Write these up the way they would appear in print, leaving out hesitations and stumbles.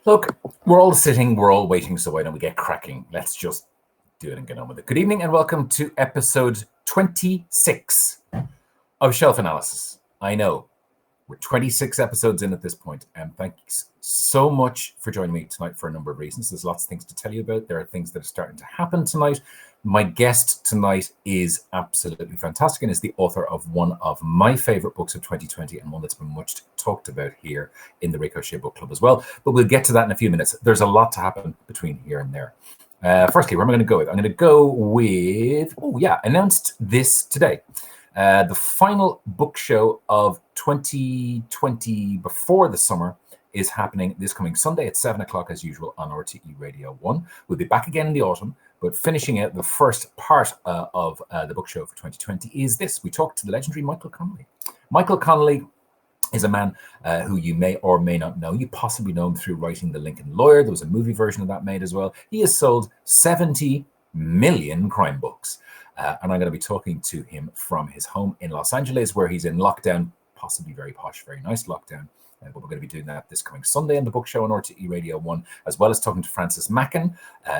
Look, we're all sitting, we're all waiting, so why don't we get cracking? Let's just do it and get on with it. Good evening and welcome to episode 26 of Shelf Analysis. I know, we're 26 episodes in at this point, and thanks so much for joining me tonight for a number of reasons. There's lots of things to tell you about. There are things that are starting to happen tonight. My guest tonight is absolutely fantastic and is the author of one of my favorite books of 2020 and one that's been much talked about here in the Ricochet Book Club as well. But we'll get to that in a few minutes. There's a lot to happen between here and there. Firstly, where am I going to go with? I'm going to go with, announced this today. The final book show of 2020 before the summer is happening this coming Sunday at 7 o'clock as usual on RTE Radio 1. We'll be back again in the autumn, but finishing out the first part of the book show for 2020 is this. We talked to the legendary Michael Connelly. Michael Connelly is a man who you may or may not know. You possibly know him through writing The Lincoln Lawyer. There was a movie version of that made as well. He has sold 70 million crime books. And I'm going to be talking to him from his home in Los Angeles, where he's in lockdown, possibly very posh, very nice lockdown. But we're going to be doing that this coming Sunday on the book show on RTE Radio 1, as well as talking to Frances Mackin,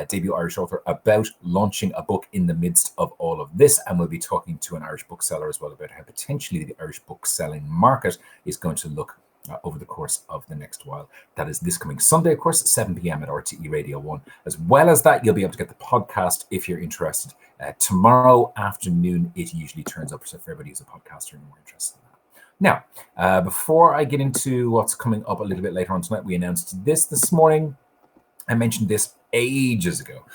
debut Irish author, about launching a book in the midst of all of this. And we'll be talking to an Irish bookseller as well about how potentially the Irish book selling market is going to look over the course of the next while. That is this coming Sunday, of course, at 7 p.m. at RTE Radio 1. As well as that, you'll be able to get the podcast if you're interested. Tomorrow afternoon, it usually turns up. So for everybody who's a podcaster and more interested in that. Now, before I get into what's coming up a little bit later on tonight, we announced this morning. I mentioned this ages ago.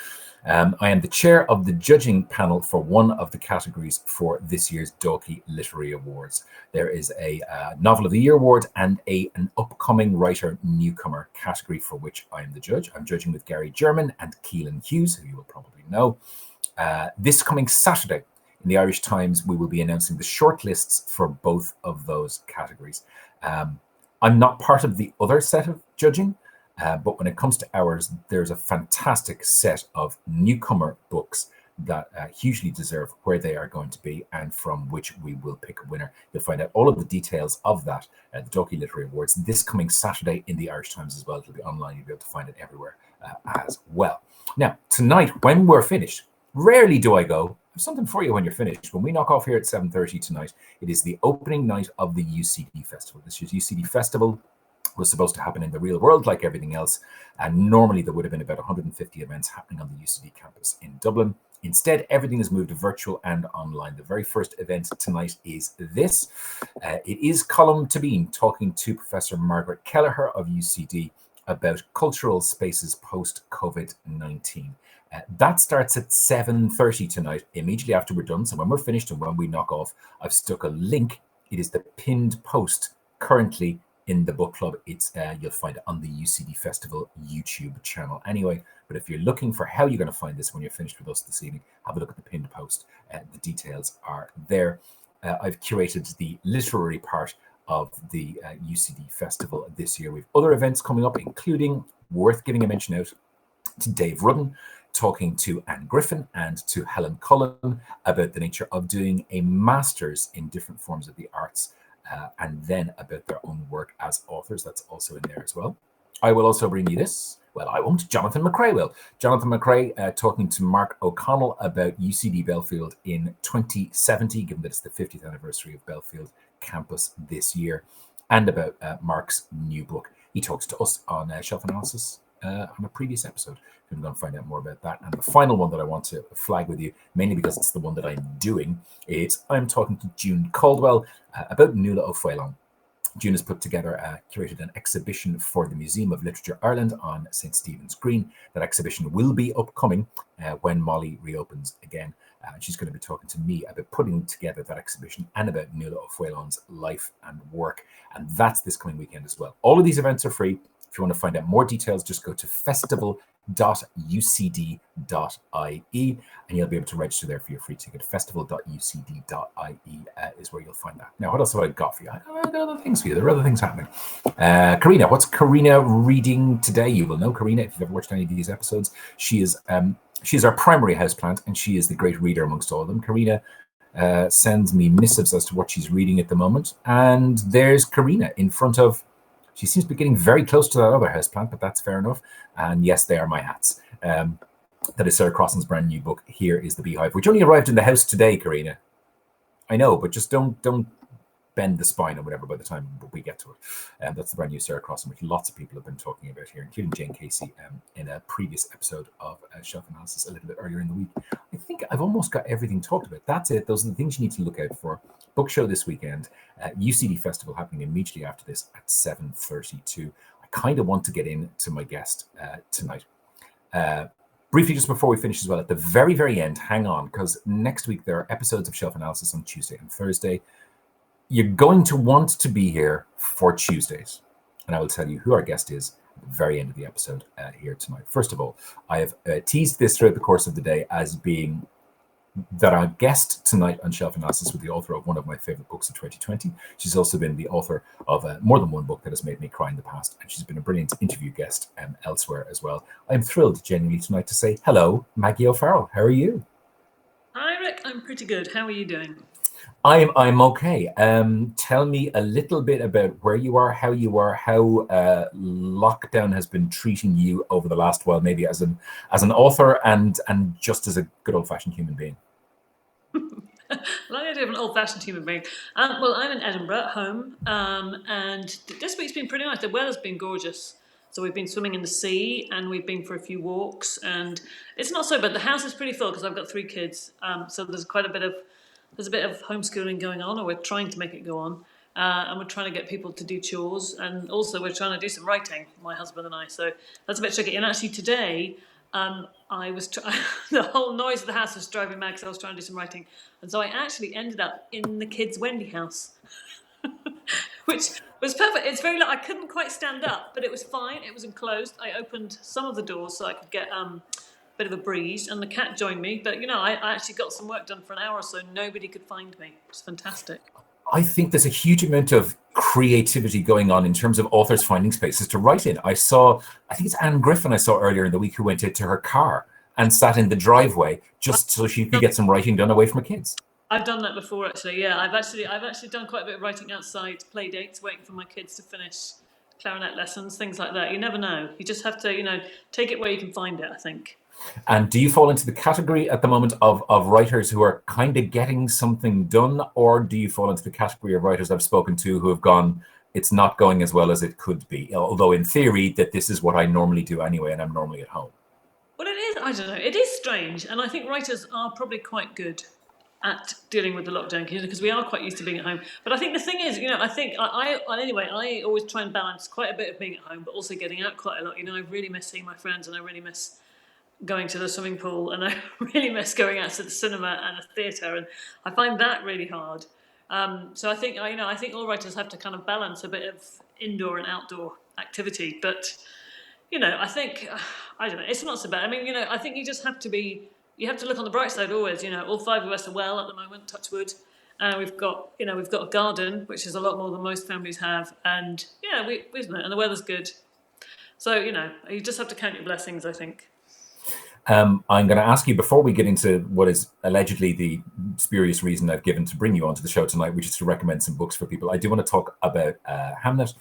I am the chair of the judging panel for one of the categories for this year's Dalkey Literary Awards. There is a Novel of the Year award and an upcoming writer newcomer category for which I am the judge. I'm judging with Gary German and Keelan Hughes, who you will probably know. This coming Saturday in the Irish Times, we will be announcing the shortlists for both of those categories. I'm not part of the other set of judging, but when it comes to ours, there's a fantastic set of newcomer books that hugely deserve where they are going to be and from which we will pick a winner. You'll find out all of the details of that, the Dalkey Literary Awards, this coming Saturday in the Irish Times as well. It'll be online. You'll be able to find it everywhere as well. Now, tonight, when we're finished, rarely do I go, I have something for you when you're finished. When we knock off here at 7:30 tonight, it is the opening night of the UCD Festival. This year's UCD Festival was supposed to happen in the real world like everything else, and normally there would have been about 150 events happening on the UCD campus in Dublin. Instead, everything is moved to virtual and online. The very first event tonight is this. It is Colm Tóibín talking to Professor Margaret Kelleher of UCD about cultural spaces post-COVID-19. That starts at 7:30 tonight, immediately after we're done. So when we're finished and when we knock off, I've stuck a link. It is the pinned post currently in the book club. It's you'll find it on the UCD Festival YouTube channel anyway. But if you're looking for how you're going to find this when you're finished with us this evening, have a look at the pinned post. The details are there. I've curated the literary part of the UCD Festival this year. We've other events coming up, including, worth giving a mention out to Dave Rudden, talking to Anne Griffin and to Helen Cullen about the nature of doing a master's in different forms of the arts, and then about their own work as authors. That's also in there as well. I will also bring you this. Well, I won't. Jonathan McCrae will. Jonathan McCrae talking to Mark O'Connell about UCD Belfield in 2070, given that it's the 50th anniversary of Belfield campus this year, and about Mark's new book. He talks to us on Shelf Analysis on a previous episode. We're going to find out more about that. And the final one that I want to flag with you, mainly because it's the one that I'm doing, is I'm talking to June Caldwell about Nuala O'Phelan. June has put together, curated an exhibition for the Museum of Literature Ireland on St. Stephen's Green. That exhibition will be upcoming when Molly reopens again. She's going to be talking to me about putting together that exhibition and about Nuala O'Phelan's life and work. And that's this coming weekend as well. All of these events are free. If you want to find out more details, just go to festival.ucd.ie and you'll be able to register there for your free ticket. Festival.ucd.ie is where you'll find that. Now, what else have I got for you? I got other things for you. There are other things happening. Karina, what's Karina reading today? You will know Karina if you've ever watched any of these episodes. She is our primary houseplant, and she is the great reader amongst all of them. Karina sends me missives as to what she's reading at the moment. And there's Karina in front of She seems to be getting very close to that other houseplant, but that's fair enough. And yes, they are my hats. That is Sarah Crossan's brand new book, Here is the Beehive, which only arrived in the house today, Karina. I know, but just don't bend the spine or whatever by the time we get to it. And that's the brand new Sarah Crossan, which lots of people have been talking about here, including Jane Casey in a previous episode of Shelf Analysis a little bit earlier in the week. I think I've almost got everything talked about. That's it. Those are the things you need to look out for. Book show this weekend, UCD Festival happening immediately after this at 7:32. I kind of want to get in to my guest tonight. Briefly, just before we finish as well, at the very, very end, hang on, because next week there are episodes of Shelf Analysis on Tuesday and Thursday. You're going to want to be here for Tuesdays. And I will tell you who our guest is at the very end of the episode here tonight. First of all, I have teased this throughout the course of the day as being that our guest tonight on Shelf Analysis with the author of one of my favorite books of 2020. She's also been the author of more than one book that has made me cry in the past. And she's been a brilliant interview guest elsewhere as well. I'm thrilled genuinely tonight to say hello, Maggie O'Farrell. How are you? Hi, Rick. I'm pretty good. How are you doing? I'm okay. Tell me a little bit about where you are, how lockdown has been treating you over the last while, maybe as an author and just as a good old-fashioned human being. Like I do, an old-fashioned human being. Well, I'm in Edinburgh at home, and this week's been pretty nice. The weather's been gorgeous. So we've been swimming in the sea, and we've been for a few walks, and it's not so bad. The house is pretty full because I've got 3 kids, so there's a bit of homeschooling going on, or we're trying to make it go on, and we're trying to get people to do chores, and also we're trying to do some writing, my husband and I. So that's a bit tricky. And actually today, I was the whole noise of the house was driving mad because I was trying to do some writing, and so I actually ended up in the kids' Wendy house, which was perfect. It's very I couldn't quite stand up, but it was fine. It was enclosed. I opened some of the doors so I could get bit of a breeze, and the cat joined me, but I actually got some work done for an hour or so. Nobody could find me. It's fantastic. I think there's a huge amount of creativity going on in terms of authors finding spaces to write in. I think it's Anne Griffin I saw earlier in the week who went into her car and sat in the driveway just so she could get some writing done away from her kids. I've done that before, actually. Yeah, I've actually done quite a bit of writing outside, play dates, waiting for my kids to finish clarinet lessons, things like that. You never know. You just have to, take it where you can find it, I think. And do you fall into the category at the moment of writers who are kind of getting something done, or do you fall into the category of writers I've spoken to who have gone, it's not going as well as it could be, although in theory that this is what I normally do anyway and I'm normally at home? Well, it is, I don't know, it is strange, and I think writers are probably quite good at dealing with the lockdown because we are quite used to being at home. But I think the thing is, I think I always try and balance quite a bit of being at home, but also getting out quite a lot. I really miss seeing my friends, and I really miss going to the swimming pool, and I really miss going out to the cinema and the theatre, and I find that really hard. So I think I think all writers have to kind of balance a bit of indoor and outdoor activity. But I think I don't know. It's not so bad. I mean, I think you just have to look on the bright side always. All 5 of us are well at the moment, touch wood. We've got a garden, which is a lot more than most families have, and and the weather's good. So you just have to count your blessings, I think. I'm going to ask you, before we get into what is allegedly the spurious reason I've given to bring you onto the show tonight, which is to recommend some books for people, I do want to talk about Hamnet.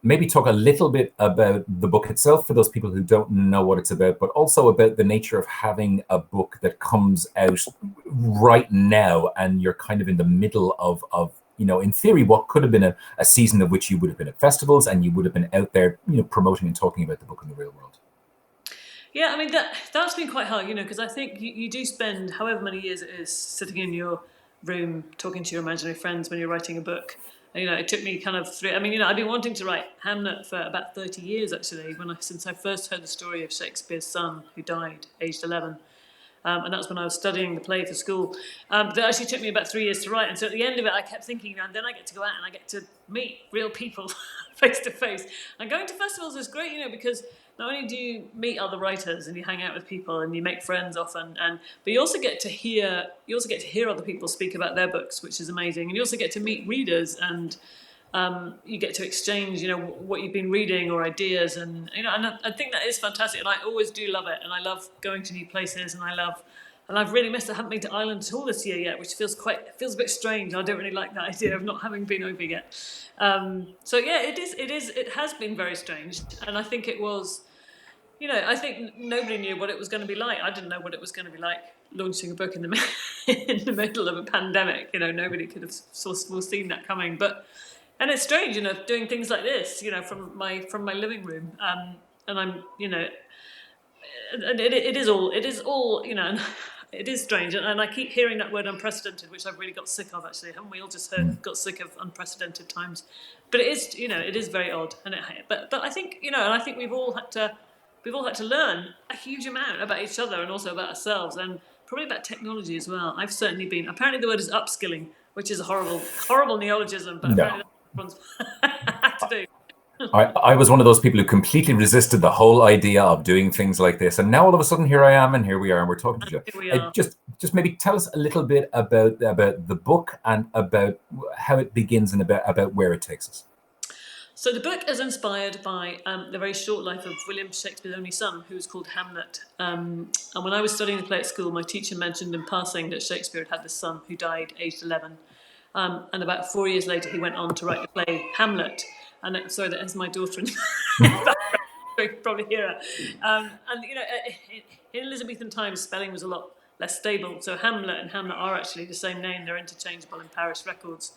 Maybe talk a little bit about the book itself for those people who don't know what it's about, but also about the nature of having a book that comes out right now and you're kind of in the middle of in theory, what could have been a season of which you would have been at festivals and you would have been out there, promoting and talking about the book in the real world. Yeah, I mean, that's been quite hard, because I think you do spend however many years it is sitting in your room talking to your imaginary friends when you're writing a book. And, it took me kind of 3. I mean, I've been wanting to write Hamlet for about 30 years, actually, since I first heard the story of Shakespeare's son who died aged 11. And that was when I was studying the play for school. That actually took me about 3 years to write. And so at the end of it, I kept thinking, and then I get to go out and I get to meet real people face to face. And going to festivals is great, because not only do you meet other writers and you hang out with people and you make friends often, but you also get to hear other people speak about their books, which is amazing. And you also get to meet readers and you get to exchange, what you've been reading or ideas, and and I think that is fantastic, and I always do love it, and I love going to new places, and I love And I've really missed it. I haven't been to Ireland at all this year yet, which feels a bit strange. I don't really like that idea of not having been over yet. So yeah, it has been very strange. And I think it was, I think nobody knew what it was going to be like. I didn't know what it was going to be like launching a book in the in the middle of a pandemic. Nobody could have foreseen that coming. And it's strange, doing things like this, from my living room. And I'm, and it is all, it is strange. And I keep hearing that word unprecedented, which I've really got sick of, actually. Haven't we all just got sick of unprecedented times? But it is, it is very odd. But I think, and I think we've all had to learn a huge amount about each other and also about ourselves, and probably about technology as well. I've certainly been. Apparently, the word is upskilling, which is a horrible neologism, but apparently that's what everyone's had to do. I was one of those people who completely resisted the whole idea of doing things like this, and now all of a sudden here I am, and here we are, and we're talking to you. Just maybe tell us a little bit about the book and about how it begins and about where it takes us. So the book is inspired by the very short life of William Shakespeare's only son, who was called Hamlet. And when I was studying the play at school, my teacher mentioned in passing that Shakespeare had this son who died aged 11. And about 4 years later, he went on to write the play Hamlet. And sorry, that is my daughter in the background. You can probably hear her. In Elizabethan times, spelling was a lot less stable. So Hamlet and Hamlet are actually the same name. They're interchangeable in parish records.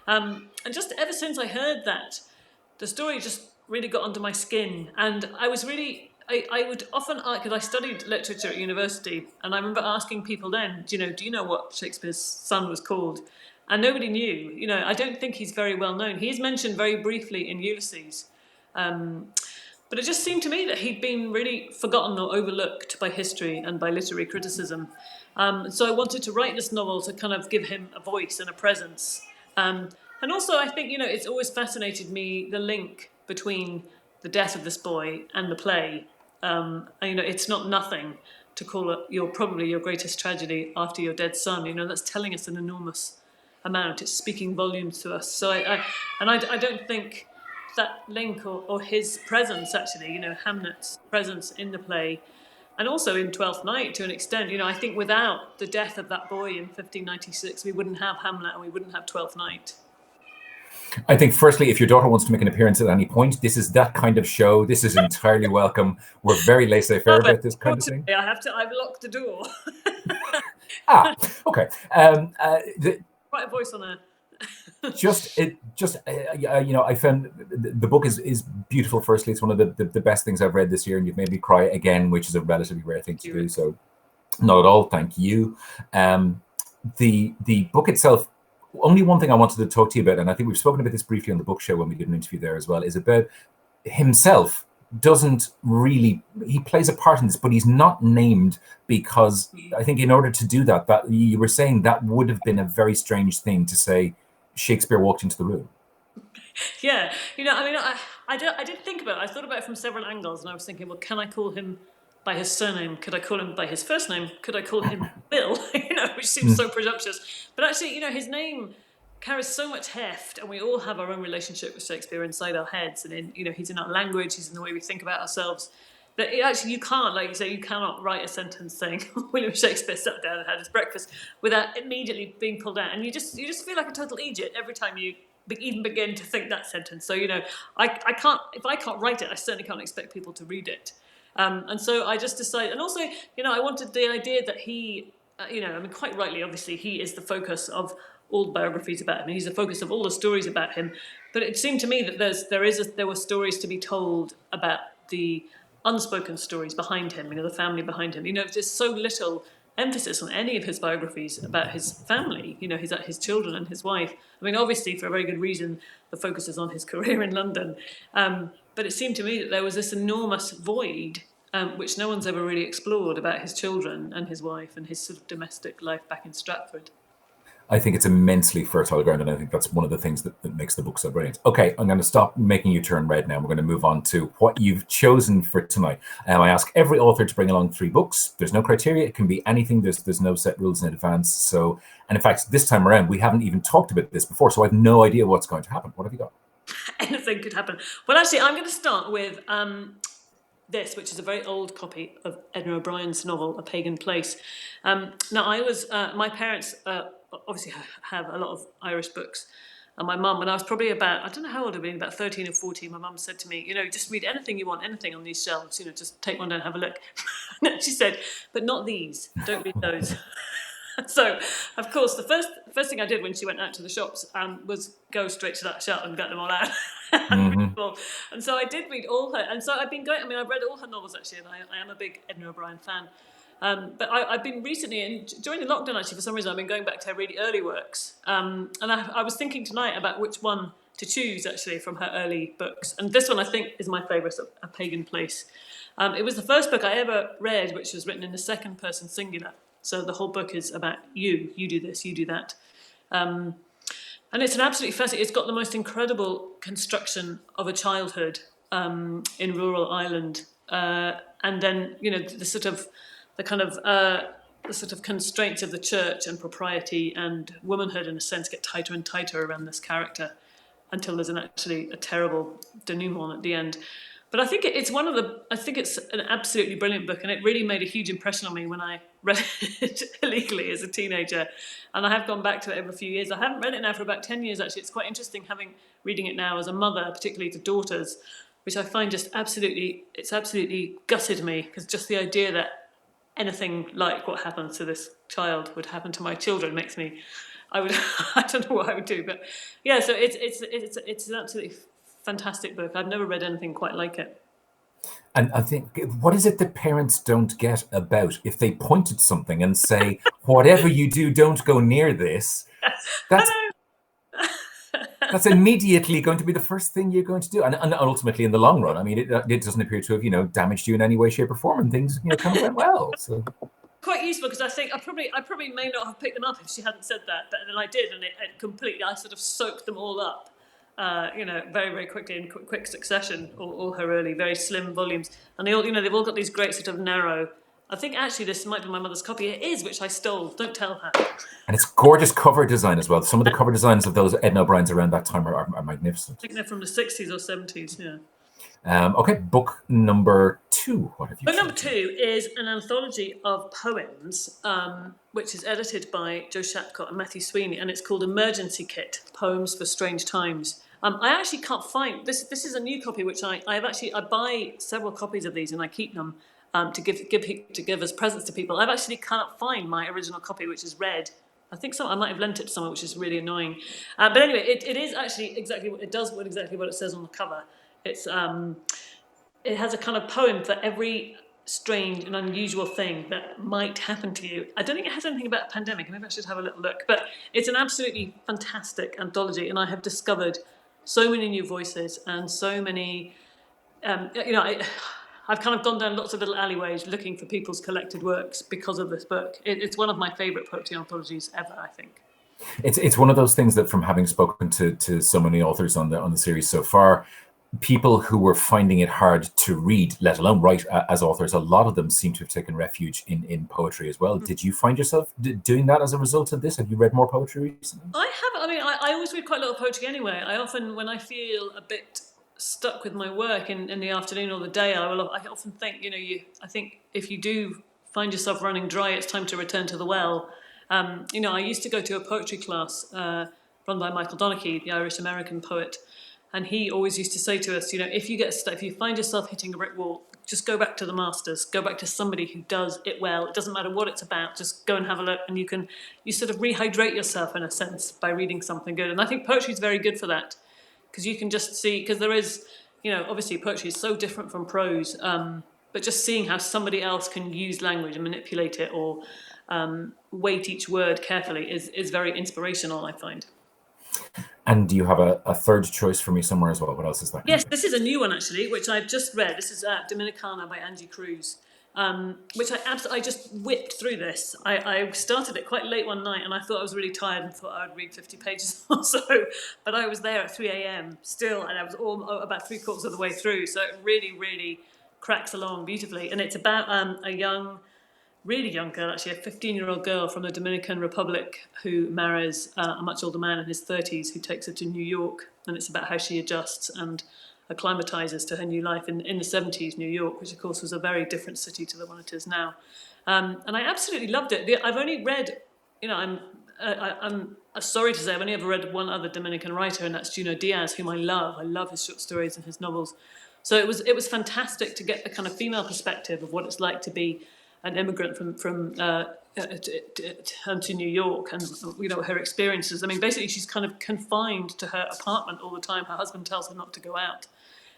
And just ever since I heard that, the story just really got under my skin. And I was really, I would often, because I studied literature at university, and I remember asking people then, do you know what Shakespeare's son was called? And nobody knew. I don't think he's very well known. He is mentioned very briefly in Ulysses. But it just seemed to me that he'd been really forgotten or overlooked by history and by literary criticism. So I wanted to write this novel to kind of give him a voice and a presence. And also, I think, it's always fascinated me, the link between the death of this boy and the play. And, it's not nothing to call it probably your greatest tragedy after your dead son. That's telling us an enormous amount. It's speaking volumes to us. So I don't think that link or his presence, actually, Hamlet's presence in the play, and also in Twelfth Night to an extent, I think without the death of that boy in 1596, we wouldn't have Hamlet and we wouldn't have Twelfth Night. I think, firstly, if your daughter wants to make an appearance at any point, this is that kind of show. This is entirely welcome. We're very laissez-faire about this kind of thing. I've locked the door. Okay. Quite a voice on her. I found the book is beautiful. Firstly, it's one of the best things I've read this year, and you've made me cry again, which is a relatively rare thing to do. So, not at all. Thank you. The book itself. Only one thing I wanted to talk to you about, and I think we've spoken about this briefly on the book show when we did an interview there as well, is about himself. He plays a part in this, but he's not named, because I think in order to do that you were saying that would have been a very strange thing to say Shakespeare walked into the room. Yeah, I did think about it. I thought about it from several angles, and I was thinking, well, can I call him by his surname? Could I call him by his first name? Could I call him Bill? Which seems so presumptuous. But actually, his name carries so much heft, and we all have our own relationship with Shakespeare inside our heads, and he's in our language, he's in the way we think about ourselves. That you can't, like you say, you cannot write a sentence saying William Shakespeare sat down and had his breakfast without immediately being pulled out, and you just feel like a total idiot every time you even begin to think that sentence. So I can't, if I can't write it, I certainly can't expect people to read it. And so I just decided, and also, I wanted the idea that he, quite rightly, obviously, he is the focus of all the biographies about him. He's the focus of all the stories about him. But it seemed to me that there were stories to be told about the unspoken stories behind him, the family behind him. There's so little emphasis on any of his biographies about his family, his children and his wife. Obviously, for a very good reason, the focus is on his career in London. But it seemed to me that there was this enormous void, which no one's ever really explored, about his children and his wife and his sort of domestic life back in Stratford. I think it's immensely fertile ground, and I think that's one of the things that makes the book so brilliant. Okay, I'm going to stop making you turn red now. We're going to move on to what you've chosen for tonight. I ask every author to bring along 3 books. There's no criteria. It can be anything. There's no set rules in advance. So, and in fact, this time around, we haven't even talked about this before, so I have no idea what's going to happen. What have you got? Anything could happen. Well, actually, I'm going to start with this, which is a very old copy of Edna O'Brien's novel, A Pagan Place. Now, my parents obviously have a lot of Irish books. And my mum, when I was probably about, I don't know how old I'd been, about 13 or 14, my mum said to me, just read anything you want, anything on these shelves, just take one down and have a look. And she said, but not these, don't read those. So, of course, the first thing I did when she went out to the shops was go straight to that shelf and get them all out. And so I did read all her, and so I've been going. I mean, I've read all her novels actually, and I am a big Edna O'Brien fan. But I've been recently, and during the lockdown actually, for some reason, I've been going back to her really early works. And I was thinking tonight about which one to choose actually from her early books, and this one I think is my favourite, A Pagan Place. It was the first book I ever read, which was written in the second person singular. So the whole book is about you. You do this, you do that. And it's an absolutely fascinating. It's got the most incredible construction of a childhood in rural Ireland, and then the sort of constraints of the church and propriety and womanhood, in a sense, get tighter and tighter around this character until there's actually a terrible denouement at the end. But I think it's an absolutely brilliant book, and it really made a huge impression on me when I read it illegally as a teenager. And I have gone back to it every few years. I haven't read it now for about 10 years, actually. It's quite interesting reading it now as a mother, particularly to daughters, which I find it's absolutely gutted me, because just the idea that anything like what happens to this child would happen to my children makes me, I don't know what I would do. But yeah, so it's an absolutely fantastic book. I've never read anything quite like it. And I think, what is it that parents don't get about if they point at something and say, whatever you do, don't go near this? That's immediately going to be the first thing you're going to do. And ultimately, in the long run, I mean, it doesn't appear to have, damaged you in any way, shape, or form, and things, kind of went well. So quite useful, because I think I probably may not have picked them up if she hadn't said that, but then I did, and it completely, I sort of soaked them all up. Very, very quickly in quick succession, all her early, very slim volumes. And they've all got these great sort of narrow. I think actually this might be my mother's copy. It is, which I stole. Don't tell her. And it's gorgeous cover design as well. Some of the cover designs of those Edna O'Briens around that time are magnificent. I think they're from the 60s or 70s, yeah. Okay, book number 2. What have you Book number 2 is an anthology of poems, which is edited by Joe Shapcott and Matthew Sweeney, and it's called Emergency Kit: Poems for Strange Times. I actually can't find this. This is a new copy, which I buy several copies of these, and I keep them to give as presents to people. I've actually can't find my original copy, which is red. I think I might have lent it to someone, which is really annoying. But anyway, it is actually exactly what it says on the cover. It has a kind of poem for every strange and unusual thing that might happen to you. I don't think it has anything about a pandemic. Maybe I should have a little look. But it's an absolutely fantastic anthology, and I have discovered so many new voices and so many. I've kind of gone down lots of little alleyways looking for people's collected works because of this book. It's one of my favourite poetry anthologies ever, I think. It's one of those things that, from having spoken to so many authors on the series so far, people who were finding it hard to read, let alone write as authors, a lot of them seem to have taken refuge in poetry as well. Did you find yourself doing that as a result of this? Have you read more poetry recently? I have. I mean, I always read quite a lot of poetry anyway. I often, when I feel a bit stuck with my work in the afternoon or the day, I often think, I think if you do find yourself running dry, it's time to return to the well. I used to go to a poetry class run by Michael Donaghy, the Irish-American poet, and he always used to say to us, if you get stuck, if you find yourself hitting a brick wall, just go back to the masters, go back to somebody who does it well. It doesn't matter what it's about, just go and have a look, and you sort of rehydrate yourself in a sense by reading something good. And I think poetry is very good for that, because you can just see, because there is, obviously poetry is so different from prose, but just seeing how somebody else can use language and manipulate it, or weight each word carefully is very inspirational, I find. And do you have a third choice for me somewhere as well? What else is that? Yes, this is a new one actually, which I've just read. This is Dominicana by Angie Cruz, which I just whipped through this. I started it quite late one night, and I thought I was really tired and thought I would read 50 pages or so, but I was there at 3 a.m. still, and I was about 3/4 of the way through, so it really, really cracks along beautifully. And it's about a really young girl, actually, a 15-year-old girl from the Dominican Republic who marries a much older man in his 30s who takes her to New York, and it's about how she adjusts and acclimatizes to her new life in the 70s New York, which of course was a very different city to the one it is now. And I absolutely loved it. I've only read, I'm sorry to say, I've only ever read one other Dominican writer, and that's Junot Diaz, whom I love. I love his short stories and his novels. So it was fantastic to get the kind of female perspective of what it's like to be an immigrant from to New York, and her experiences. I mean, basically, she's kind of confined to her apartment all the time. Her husband tells her not to go out,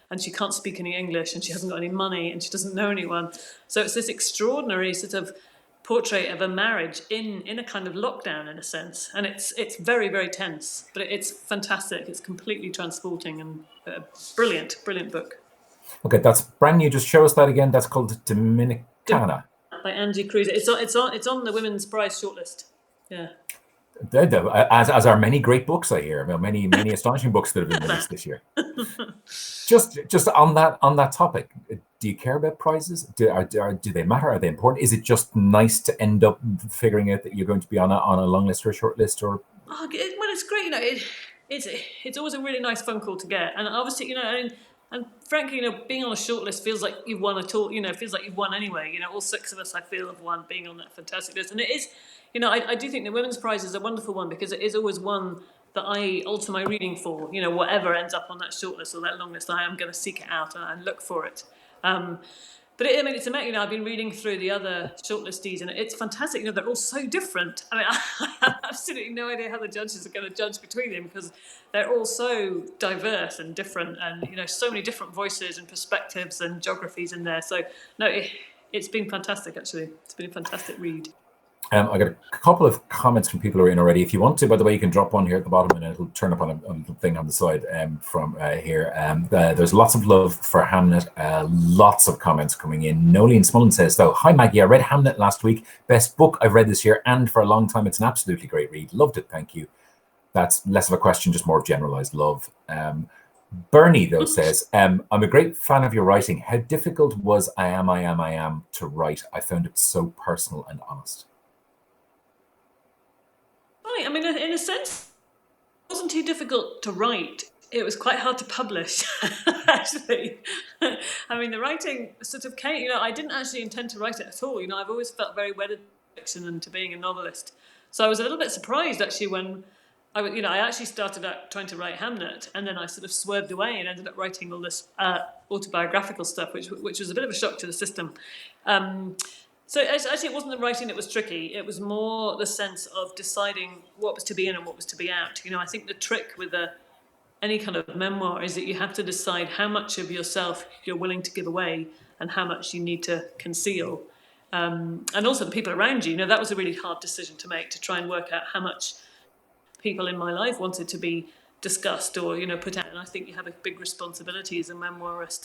and she can't speak any English, and she hasn't got any money, and she doesn't know anyone. So it's this extraordinary sort of portrait of a marriage in a kind of lockdown, in a sense, and it's very, very tense, but it's fantastic. It's completely transporting and brilliant book. Okay, that's brand new. Just show us that again. That's called Dominicana. By Angie Cruz. It's on the Women's Prize shortlist. Yeah. As are many great books, I hear. Many astonishing books that have been released this year. Just on that topic, do you care about prizes? Do they matter? Are they important? Is it just nice to end up figuring out that you're going to be on a long list or a short list? Or well, it's great. It's always a really nice phone call to get, and obviously and frankly, being on a shortlist feels like you've won at all. It feels like you've won anyway. All 6 of us, I feel, have won being on that fantastic list. And it is, I do think the Women's Prize is a wonderful one because it is always one that I alter my reading for. Whatever ends up on that shortlist or that long list, I am going to seek it out and look for it. But it's amazing. I've been reading through the other shortlistees, and it's fantastic. They're all so different. I mean, I have absolutely no idea how the judges are going to judge between them because they're all so diverse and different, and so many different voices and perspectives and geographies in there. So no, it's been fantastic. Actually, it's been a fantastic read. I got a couple of comments from people who are in already. If you want to, by the way, you can drop one here at the bottom and it'll turn up on a thing on the side from here. There's lots of love for Hamnet. Lots of comments coming in. Nolene Smullen says, though, hi Maggie, I read Hamlet last week. Best book I've read this year and for a long time. It's an absolutely great read. Loved it. Thank you. That's less of a question, just more generalized love. Bernie, though, says, I'm a great fan of your writing. How difficult was I am to write? I found it so personal and honest. I mean, in a sense, it wasn't too difficult to write. It was quite hard to publish, actually. I mean, the writing sort of came, I didn't actually intend to write it at all. I've always felt very wedded to fiction and to being a novelist. So I was a little bit surprised, actually, when I actually started out trying to write Hamnet, and then I sort of swerved away and ended up writing all this autobiographical stuff, which was a bit of a shock to the system. So actually, it wasn't the writing that was tricky. It was more the sense of deciding what was to be in and what was to be out. I think the trick with any kind of memoir is that you have to decide how much of yourself you're willing to give away and how much you need to conceal. And also the people around you. That was a really hard decision to make, to try and work out how much people in my life wanted to be discussed or put out. And I think you have a big responsibility as a memoirist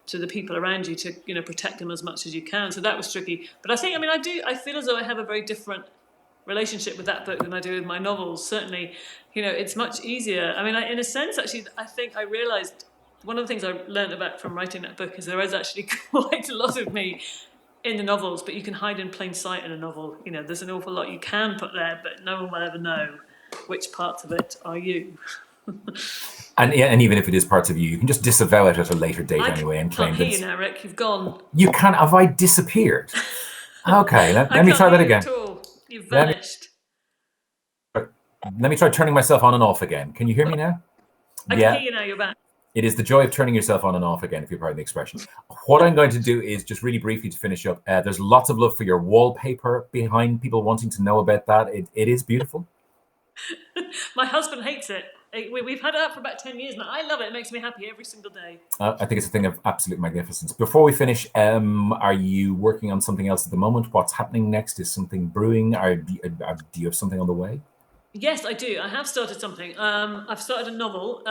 to the people around you to protect them as much as you can. So that was tricky. But I think I feel as though I have a very different relationship with that book than I do with my novels. Certainly, it's much easier. I mean, in a sense, actually, I think I realized one of the things I learned about from writing that book is there is actually quite a lot of me in the novels, but you can hide in plain sight in a novel. There's an awful lot you can put there, but no one will ever know which parts of it are you. And even if it is parts of you, you can just disavow it at a later date anyway and claim that. I can't hear you now, Rick. You've gone. You can. Have I disappeared? Okay, let me try that again. At all. You've vanished. Let me try turning myself on and off again. Can you hear me now? I can hear you now. You're back. It is the joy of turning yourself on and off again, if you pardon the expression. What I'm going to do is just really briefly to finish up. There's lots of love for your wallpaper behind, people wanting to know about that. It is beautiful. My husband hates it. We've had it up for about 10 years now. I love it. It makes me happy every single day. I think it's a thing of absolute magnificence. Before we finish, are you working on something else at the moment? What's happening next? Is something brewing? Do you have something on the way? Yes, I do. I have started something. I've started a novel,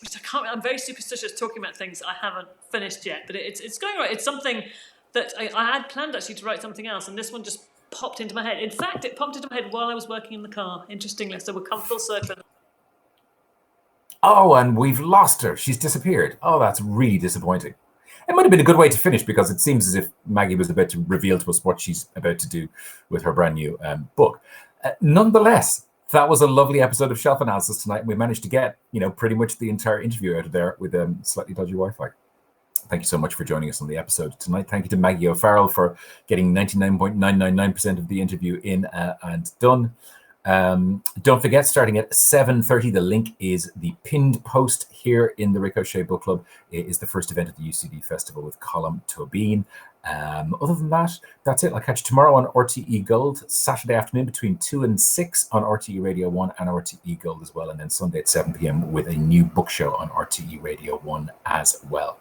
which I'm very superstitious talking about things I haven't finished yet, but it's going right. It's something that I had planned actually to write something else, and this one just popped into my head. In fact, it popped into my head while I was working in the car, interestingly, so we'll come full circle. Oh, and we've lost her. She's disappeared. Oh, that's really disappointing. It might have been a good way to finish because it seems as if Maggie was about to reveal to us what she's about to do with her brand new book. Nonetheless, That was a lovely episode of Shelf Analysis tonight. We managed to get, pretty much the entire interview out of there with slightly dodgy Wi-Fi. Thank you so much for joining us on the episode tonight. Thank you to Maggie O'Farrell for getting 99.999% of the interview in and done. Don't forget, starting at 7:30, the link is the pinned post here in the Ricochet Book Club. It is the first event at the UCD Festival with Colm Tobin. Other than that, that's it. I'll catch you tomorrow on RTE Gold, Saturday afternoon between 2 and 6 on RTE Radio 1 and RTE Gold as well, and then Sunday at 7 p.m. with a new book show on RTE Radio 1 as well.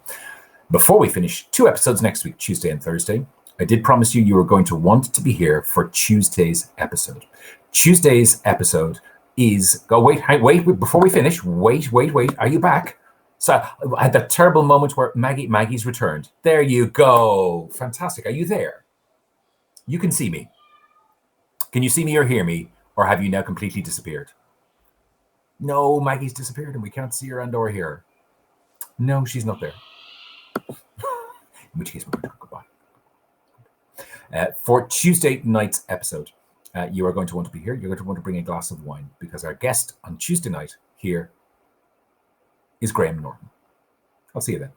Before we finish, 2 episodes next week, Tuesday and Thursday. I did promise you were going to want to be here for Tuesday's episode. Tuesday's episode is... wait, before we finish, wait. Are you back? So I had that terrible moment where Maggie's returned. There you go. Fantastic. Are you there? You can see me. Can you see me or hear me? Or have you now completely disappeared? No, Maggie's disappeared and we can't see her and or hear her. No, she's not there. In which case, we're going to goodbye. For Tuesday night's episode, you are going to want to be here. You're going to want to bring a glass of wine because our guest on Tuesday night here is Graham Norton. I'll see you then.